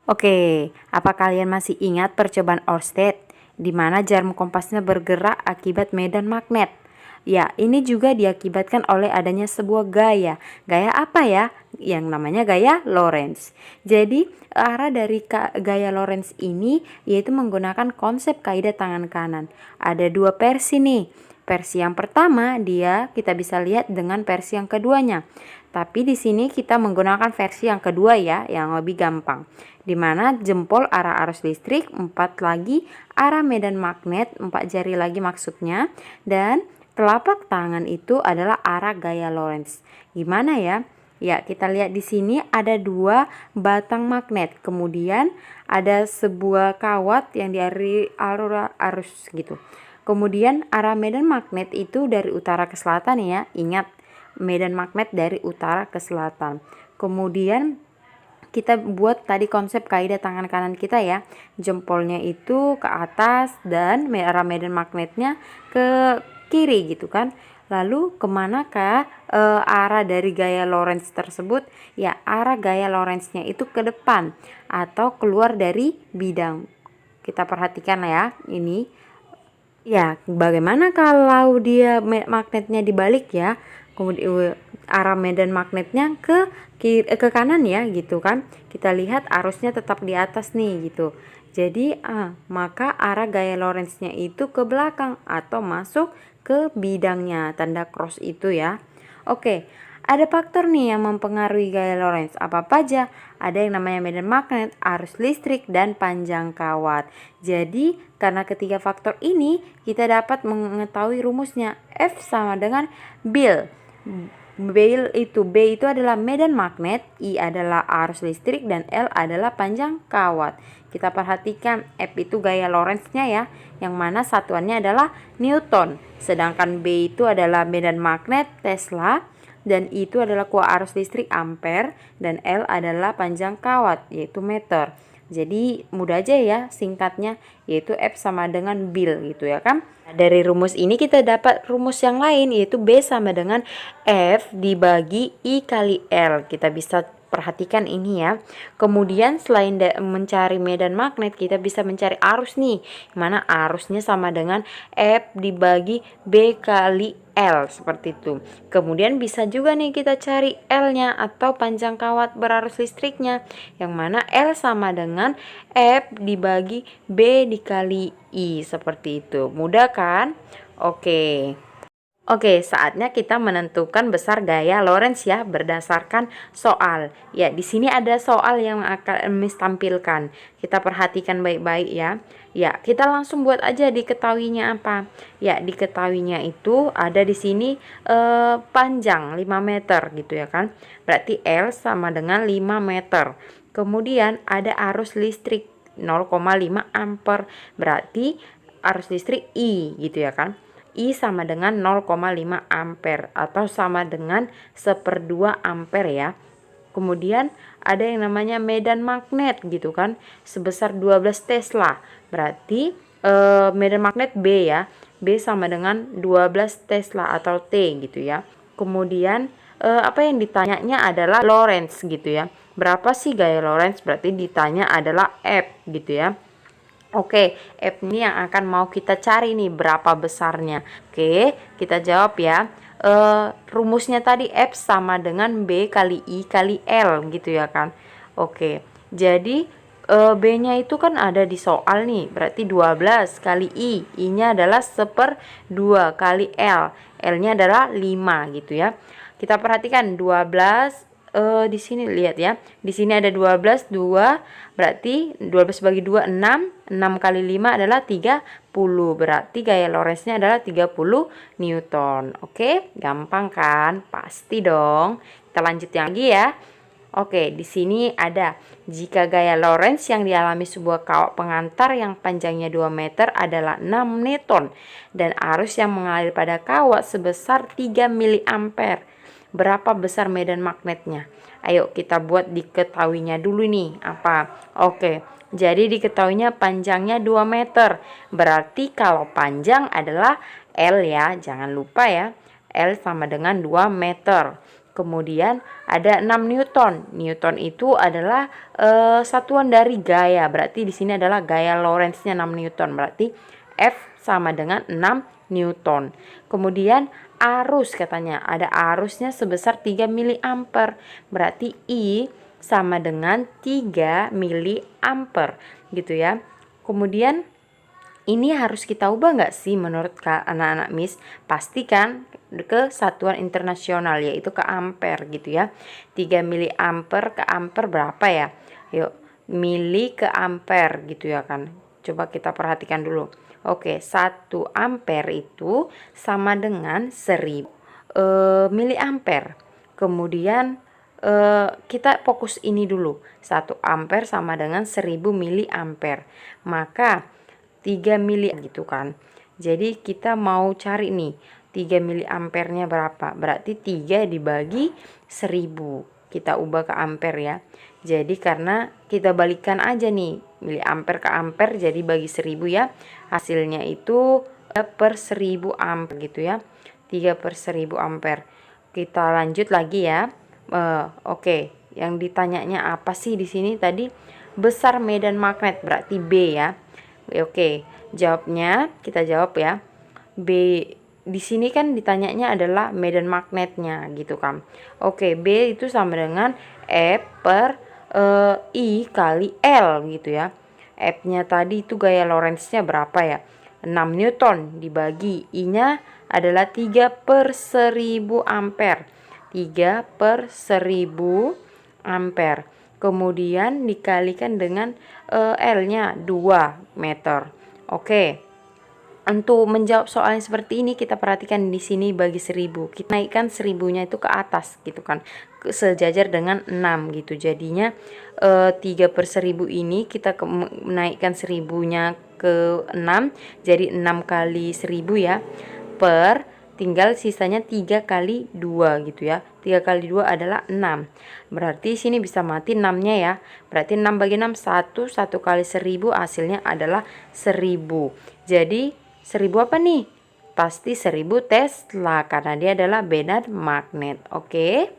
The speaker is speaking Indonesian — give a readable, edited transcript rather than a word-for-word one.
Oke, apa kalian masih ingat percobaan Ørsted di mana jarum kompasnya bergerak akibat medan magnet? Ya, ini juga diakibatkan oleh adanya sebuah gaya. Gaya apa ya? Yang namanya gaya Lorentz. Jadi, arah dari gaya Lorentz ini yaitu menggunakan konsep kaidah tangan kanan. Ada dua versi nih. Versi yang pertama kita bisa lihat dengan versi yang keduanya. Tapi di sini kita menggunakan versi yang kedua ya, yang lebih gampang. Di mana jempol arah arus listrik, 4 lagi arah medan magnet, 4 jari lagi maksudnya, dan telapak tangan itu adalah arah gaya Lorentz. Gimana ya? Ya, kita lihat di sini ada 2 batang magnet. Kemudian ada sebuah kawat yang dialiri arus gitu. Kemudian arah medan magnet itu dari utara ke selatan ya. Ingat, medan magnet dari utara ke selatan. Kemudian kita buat tadi konsep kaidah tangan kanan kita ya. Jempolnya itu ke atas dan arah medan magnetnya ke kiri gitu kan. Lalu kemanakah arah dari gaya Lorentz tersebut? Ya, arah gaya Lorentz-nya itu ke depan atau keluar dari bidang. Kita perhatikan ya ini. Ya, bagaimana kalau dia magnetnya dibalik ya? Kemudian arah medan magnetnya ke kanan ya gitu kan. Kita lihat arusnya tetap di atas nih gitu. Jadi maka arah gaya Lorentz-nya itu ke belakang atau masuk ke bidangnya, tanda cross itu ya. Oke, ada faktor nih yang mempengaruhi gaya Lorentz. Apa aja? Ada yang namanya medan magnet, arus listrik, dan panjang kawat. Jadi, karena ketiga faktor ini, kita dapat mengetahui rumusnya. F sama dengan Bill. B itu adalah medan magnet, I adalah arus listrik, dan L adalah panjang kawat. Kita perhatikan F itu gaya Lorentz-nya ya, yang mana satuannya adalah Newton. Sedangkan B itu adalah medan magnet Tesla, dan I itu adalah kuah arus listrik ampere, dan L adalah panjang kawat yaitu meter. Jadi mudah aja ya singkatnya, yaitu F sama dengan Bill gitu ya kan. Dari rumus ini kita dapat rumus yang lain, yaitu B sama dengan F dibagi I kali L. Kita bisa perhatikan ini ya. Kemudian selain mencari medan magnet, kita bisa mencari arus nih, mana arusnya sama dengan F dibagi B kali L, seperti itu. Kemudian bisa juga nih kita cari L-nya atau panjang kawat berarus listriknya, yang mana L sama dengan F dibagi B dikali I, seperti itu. Mudah kan? Oke, saatnya kita menentukan besar gaya Lorentz ya berdasarkan soal. Ya, di sini ada soal yang akan Miss tampilkan. Kita perhatikan baik-baik ya. Ya, kita langsung buat aja diketahuinya apa. Ya, diketahuinya itu ada di sini panjang 5 meter gitu ya kan. Berarti L sama dengan 5 meter. Kemudian ada arus listrik 0,5 ampere. Berarti arus listrik I gitu ya kan. I sama dengan 0,5 ampere atau sama dengan 1/2 ampere ya. Kemudian ada yang namanya medan magnet gitu kan, sebesar 12 Tesla. Berarti medan magnet B ya. B sama dengan 12 Tesla atau T gitu ya. Kemudian apa yang ditanyanya adalah Lorentz gitu ya. Berapa sih gaya Lorentz? Berarti ditanya adalah F gitu ya. Oke, F ini yang akan mau kita cari nih, berapa besarnya. Oke, kita jawab ya. Rumusnya tadi F sama dengan B kali I kali L gitu ya kan. Oke, jadi B-nya itu kan ada di soal nih, berarti 12 kali I. I-nya adalah 1/2 kali L. L-nya adalah 5 gitu ya. Kita perhatikan 12 di sini lihat ya. Di sini ada 12, 2 berarti 12 bagi 2 6, 6 kali 5 adalah 30. Berarti gaya Lorentz-nya adalah 30 Newton. Oke, gampang kan? Pasti dong. Kita lanjut yang lagi ya. Oke, di sini ada jika gaya Lorentz yang dialami sebuah kawat pengantar yang panjangnya 2 meter adalah 6 Newton dan arus yang mengalir pada kawat sebesar 3 miliampere. Berapa besar medan magnetnya? Ayo kita buat diketahuinya dulu nih. Apa? Oke, jadi diketahuinya panjangnya 2 meter. Berarti kalau panjang adalah L ya. Jangan lupa ya. L sama dengan 2 meter. Kemudian ada 6 Newton. Newton itu adalah satuan dari gaya. Berarti di sini adalah gaya Lorentz-nya 6 Newton. Berarti F sama dengan 6 Newton. Kemudian arus katanya. Ada arusnya sebesar 3 miliampere. Berarti I sama dengan 3 miliampere gitu ya. Kemudian ini harus kita ubah nggak sih menurut anak-anak Miss? Pastikan ke satuan internasional yaitu ke ampere gitu ya. 3 miliampere ke ampere berapa ya? Yuk, mili ke ampere gitu ya kan. Coba kita perhatikan dulu. Oke, 1 ampere itu sama dengan 1000 miliampere. Kemudian kita fokus ini dulu. 1 ampere sama dengan 1000 miliampere. Maka 3 mili gitu kan. Jadi kita mau cari nih 3 miliampernya berapa. Berarti 3 dibagi 1000. Kita ubah ke ampere ya. Jadi karena kita balikan aja nih miliampere ke ampere, jadi bagi 1000 ya. Hasilnya itu 3/1000 ampere gitu ya. 3/1000 ampere. Kita lanjut lagi ya. Oke, yang ditanyanya apa sih di sini tadi? Besar medan magnet, berarti B ya. Oke, jawabnya kita jawab ya. B di sini kan ditanyanya adalah medan magnetnya gitu kan. Oke, B itu sama dengan I kali L gitu ya. F-nya tadi itu gaya Lorentz-nya berapa ya? 6 Newton dibagi I-nya adalah 3/1000 ampere. 3/1000 ampere. Kemudian dikalikan dengan L-nya 2 meter. Oke. Untuk menjawab soalnya seperti ini, kita perhatikan di sini bagi 1000. Kita naikkan 1000-nya itu ke atas gitu kan. Sejajar dengan 6 gitu. Jadinya 3/1000 ini kita menaikkan 1000-nya ke 6. Jadi 6 kali 1000 ya. Tinggal sisanya 3 kali 2 gitu ya. 3 kali 2 adalah 6. Berarti sini bisa mati 6-nya ya. Berarti 6 bagi 6 1. 1 kali 1000 hasilnya adalah 1000. Jadi 1000 apa nih? Pasti 1000 Tesla karena dia adalah medan magnet. Oke.